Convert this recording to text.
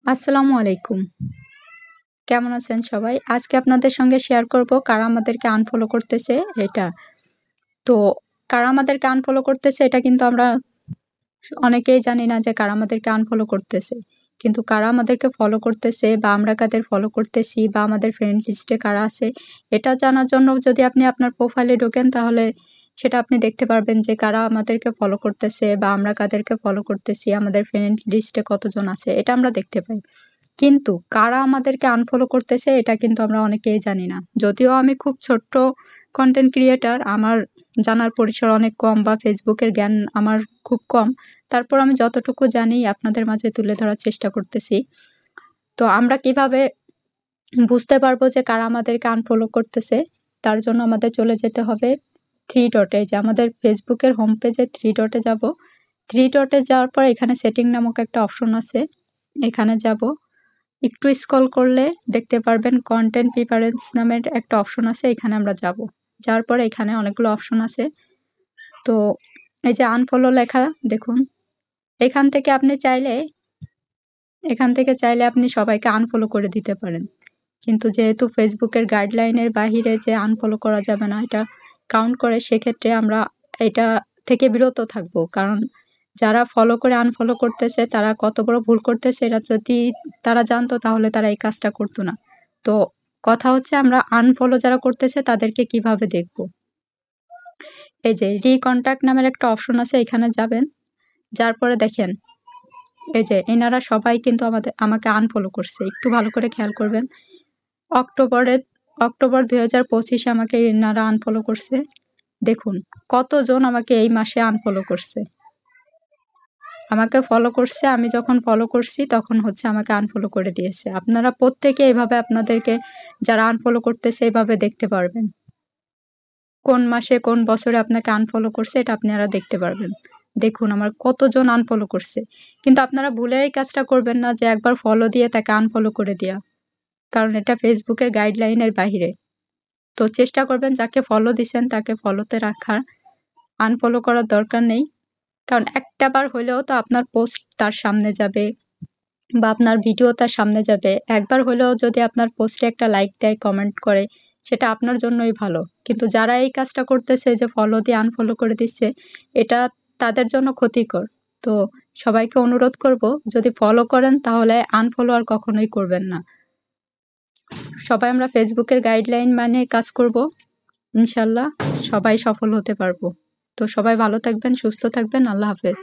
আসসালামু আলাইকুম। কেমন আছেন সবাই? আজকে আপনাদের সঙ্গে শেয়ার করব কারা আমাদেরকে আনফলো করতেছে এটা। তো কারা আমাদেরকে আনফলো করতেছে এটা কিন্তু আমরা অনেকেই জানি না যে কারা আমাদেরকে আনফলো করতেছে। কিন্তু কারা আমাদেরকে ফলো করতেছে বা আমরা কাদের ফলো করতেছি বা আমাদের ফ্রেন্ড লিস্টে কারা আছে এটা জানার জন্য যদি আপনি আপনার প্রোফাইলে ঢোকেন তাহলে সেটা আপনি দেখতে পারবেন যে কারা আমাদেরকে ফলো করতেছে বা আমরা কাদেরকে ফলো করতেছি, আমাদের ফ্রেন্ড লিস্টে কতজন আছে এটা আমরা দেখতে পাই। কিন্তু কারা আমাদেরকে আনফলো করতেছে এটা কিন্তু আমরা অনেকেই জানি না। যদিও আমি খুব ছোট্ট কনটেন্ট ক্রিয়েটর, আমার জানার পরিসর অনেক কম বা ফেসবুকের জ্ঞান আমার খুব কম। তারপর আমি যতটুকু জানি আপনাদের মাঝে তুলে ধরার চেষ্টা করতেছি। তো আমরা কিভাবে বুঝতে পারবো যে কারা আমাদেরকে আনফলো করতেছে? তার জন্য আমাদের চলে যেতে হবে 3 ডটে, যে আমাদের ফেসবুকের হোম পেজে 3 ডটে যাব। 3 ডটে যাওয়ার পর এখানে সেটিং নামক একটা অপশন আছে। এখানে যাব। একটু স্ক্রল করলে দেখতে পারবেন কনটেন্ট প্রিফারেন্স নামের একটা অপশন আছে, এখানে আমরা যাব। যাওয়ার পরে এখানে অনেকগুলো অপশন আছে। তো এই যে আনফলো লেখা দেখুন। এখান থেকে চাইলে আপনি সবাইকে আনফলো করে দিতে পারেন। কিন্তু যেহেতু ফেসবুকের গাইডলাইনের বাহিরে যে আনফলো করা যাবে না এটা কাউন্ট করে, সেক্ষেত্রে আমরা এটা থেকে বিরত থাকবো। কারণ যারা ফলো করে আনফলো করতেছে তারা কত বড় ভুল করতেছে এটা যদি তারা জানতো তাহলে তারা এই কাজটা করতো না। তো কথা হচ্ছে আমরা আনফলো যারা করতেছে তাদেরকে কিভাবে দেখবো? এই যে রিকন্টাক্ট নামের একটা অপশন আছে, এখানে যাবেন। যার পরে দেখেন এই যে এনারা সবাই কিন্তু আমাকে আনফলো করছে। একটু ভালো করে খেয়াল করবেন। অক্টোবর 2025 আমাকে এনারা আনফলো করছে। দেখুন কতজন আমাকে এই মাসে আনফলো করছে। আমাকে ফলো করছে, আমি যখন ফলো করছি তখন হচ্ছে আমাকে আনফলো করে দিয়েছে। আপনারা প্রত্যেকে এভাবে আপনাদেরকে যারা আনফলো করতেছে এভাবে দেখতে পারবেন। কোন মাসে কোন বছরে আপনাকে আনফলো করছে এটা আপনারা দেখতে পারবেন। দেখুন আমার কতজন আনফলো করছে। কিন্তু আপনারা ভুলে এই কাজটা করবেন না যে একবার ফলো দিয়ে তাকে আনফলো করে দেয়া। কারণ এটা ফেসবুকের গাইডলাইনের বাহিরে। তো চেষ্টা করবেন যাকে ফলো দিছেন তাকে ফলোতে রাখার, আনফলো করার দরকার নেই। কারণ একটা বার হইলেও তো আপনার পোস্ট তার সামনে যাবে বা আপনার ভিডিও তার সামনে যাবে। একবার হলেও যদি আপনার পোস্টে একটা লাইক দেয়, কমেন্ট করে, সেটা আপনার জন্যই ভালো। কিন্তু যারা এই কাজটা করতেছে যে ফলো দিয়ে আনফলো করে দিচ্ছে, এটা তাদের জন্য ক্ষতিকর। তো সবাইকে অনুরোধ করব যদি ফলো করেন তাহলে আনফলো আর কখনোই করবেন না। সবাই আমরা ফেসবুকের গাইডলাইন মানে কাজ করব। ইনশাল্লাহ সবাই সফল হতে পারবো। তো সবাই ভালো থাকবেন, সুস্থ থাকবেন। আল্লাহ হাফেজ।